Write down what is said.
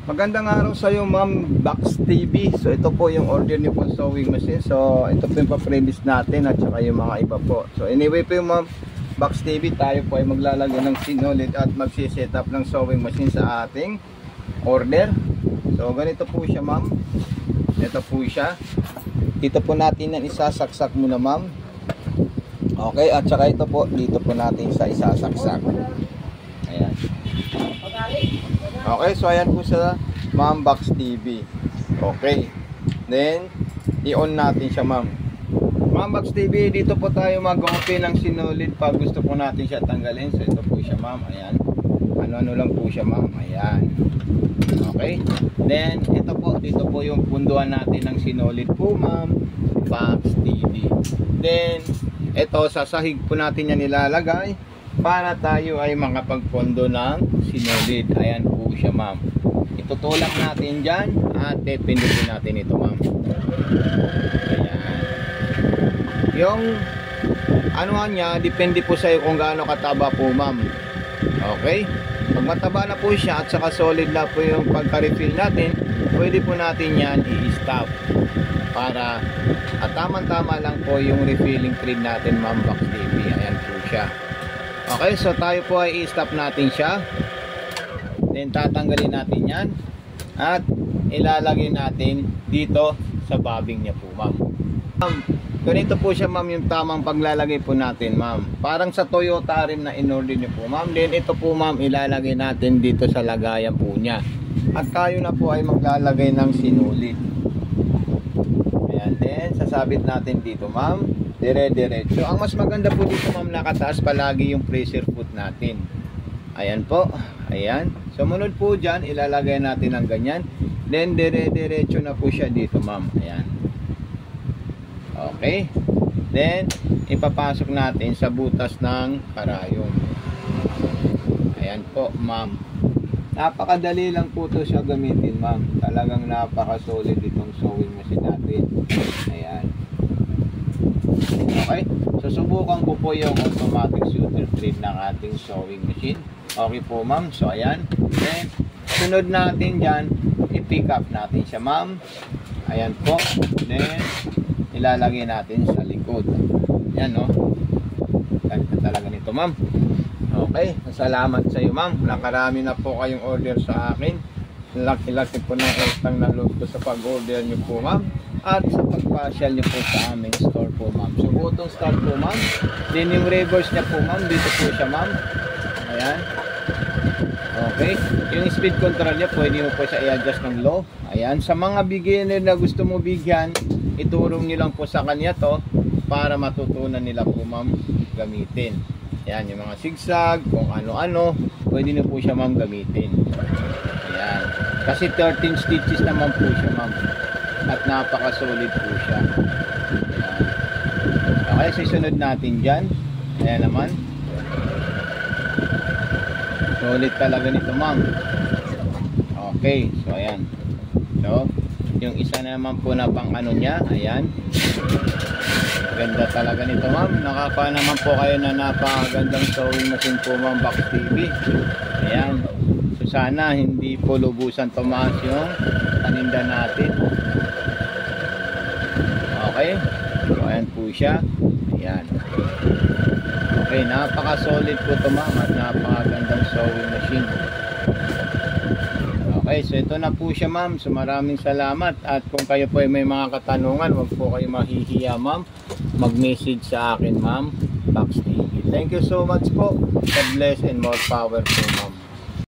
Magandang araw sa iyo, Ma'am Box TV. So ito po yung order niyo po sewing machine. So ito po yung pa-premise natin at saka yung mga iba po. So anyway po yung Ma'am Box TV, tayo po ay maglalagay ng sinulid at magsi-set up ng sewing machine sa ating order. So ganito po siya, Ma'am. Ito po siya. Dito po natin yan isasaksak muna, Ma'am. Okay, at saka ito po, dito po natin sa isasaksak. Ayan. Okay, so ayan po sa Ma'am Box TV. Okay. Then, i-on natin siya, Ma'am. Ma'am Box TV, dito po tayo mag-open ng sinulid pag gusto po natin siya tanggalin. So ito po siya, Ma'am. Ayan. Ano-ano lang po siya, Ma'am. Ayan. Okay. Then, ito po, dito po yung punduan natin ng sinulid po, Ma'am Box TV. Then, ito, sa sahig po natin yan nilalagay para tayo ay makapagpondo ng sinulid. Ayan po siya, Ma'am. Itutulak natin dyan at pindutin natin ito, Ma'am. Ayan. Yung ano niya, depende po sa iyo kung gaano kataba po, Ma'am. Okay? Pag mataba na po siya at saka solid na po yung pagka-refill natin, pwede po natin yan i-stop para at tamang-tama lang po yung refilling thread natin, Ma'am Box TV. Ayan po siya. Okay, so tayo po ay i-stop natin siya. Then tatanggalin natin yan at ilalagay natin dito sa bobbing niya po, Ma'am. Ganito po siya, Ma'am, yung tamang paglalagay po natin, Ma'am. Parang sa Toyota rin na in-order niyo po, Ma'am. Then ito po, Ma'am, ilalagay natin dito sa lagayan po niya. At tayo na po ay maglalagay ng sinulid. Ayan, then sasabit natin dito, Ma'am. Dire-diretso. Ang mas maganda po dito, Ma'am, nakataas palagi yung pressure foot natin. Ayan po. Ayan. Sumunod po dyan, ilalagay natin ng ganyan. Then dire-diretso na po siya dito, Ma'am. Ayan. Okay. Then ipapasok natin sa butas ng karayon. Ayan po, Ma'am. Napakadali lang po ito siya gamitin, Ma'am. Talagang napaka-solid itong sewing machine natin. Ayan. Okay. Susubukan ko po yung automatic shooter thread ng ating sewing machine. Okay po, Ma'am. So ayan. Then sunod natin dyan, i-pick up natin siya, Ma'am. Ayan po. Then ilalagay natin sa likod. Ayan, no. Ganito talaga nito, Ma'am. Okay. Salamat sa iyo, Ma'am. Nakarami na po kayong order sa akin. Laki-laki po ng utang na loob ko sa pag-order nyo po, Ma'am. At sa pagpasyal nyo po sa aming store po, Ma'am. So butong start po, Ma'am. Then yung reverse niya po, Ma'am. Dito po siya, Ma'am. Ayan. Okay. Yung speed control niya, pwede mo po siya i-adjust ng low. Ayan. Sa mga beginner na gusto mo bigyan, iturong nyo lang po sa kanya to para matutunan nila po, Ma'am, gamitin. Ayan. Yung mga zigzag, kung ano-ano, pwede nyo po siya, Ma'am, gamitin. Ayan. Kasi 13 stitches naman po siya, Ma'am. At napaka-solid po siya. Ayan. Okay, susunod natin dyan. Ayan naman. Solid talaga nito, Ma'am. Okay, so ayan. So, yung isa naman po na pang ano niya, ayan. Ganda talaga nito, Ma'am. Nakaka naman po kayo na napakagandang sewing machine po, Ma'am Box TV. Ayan. So sana hindi po lubusan tumaas yung paninda natin. Okay. So ayan po siya. Ayan. Okay, napaka-solid po ito, Ma'am, at napakagandang sewing machine. Okay, so ito na po siya, Ma'am. So maraming salamat. At kung kayo po ay may mga katanungan, huwag po kayo mahihiya, Ma'am. Mag-message sa akin, Ma'am Box TV. Thank you so much po. God bless and more power po, Ma'am.